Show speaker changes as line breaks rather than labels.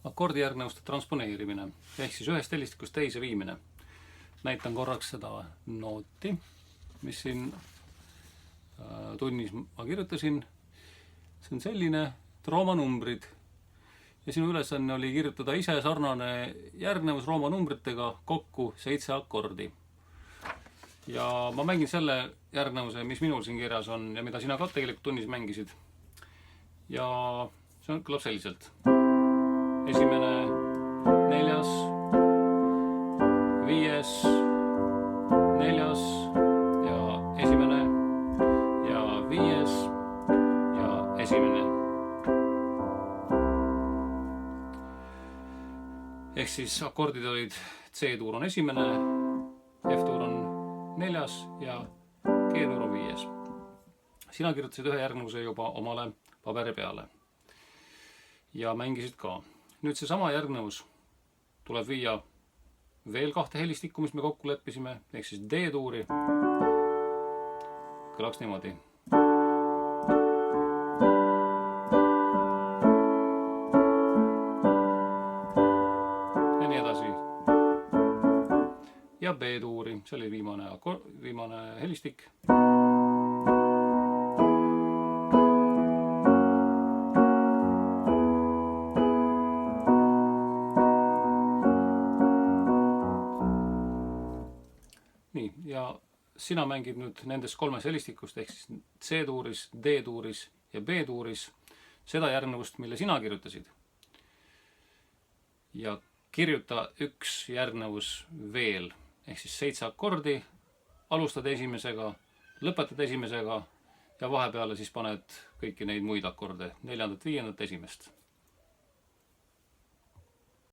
Akordijärgnevuste transponeerimine ehk siis ühest helistikust teise viimine. Näitan korraks seda nooti, mis siin tunnis ma kirjutasin. See on selline, et roomanumbrid ja sinu ülesanne oli kirjutada ise sarnane järgnevus roomanumbritega kokku 7 akordi. Ja ma mängin selle järgnevuse, mis minul siin kirjas on ja mida sina ka tegelikult tunnis mängisid. Ja see kõlab selliselt. Esimene, 4., 5., 4. ja esimene ja 5. ja esimene. Ehk siis akordid olid C-tuur on esimene, F-tuur on 4. ja G-tuur on 5. Sina kirjutasid ühe järgnevuse juba omale paberi peale ja mängisid ka. Nüüd see sama järgnevus tuleb viia veel 2 helistikku, mis me kokku leppisime, ehk siis D-tuuri. Kõlaks niimoodi. Ja nii edasi. Ja B-tuuri, see oli viimane helistik. Nii, ja sina mängid nüüd nendest 3 helistikust ehk siis C-tuuris, D-tuuris ja B-tuuris seda järgnevust, mille sina kirjutasid. Ja kirjuta üks järgnevus veel ehk siis 7 akordi, alustad esimesega, lõpetad esimesega ja vahepeale siis paned kõiki neid muid akorde, 4., 5., 1.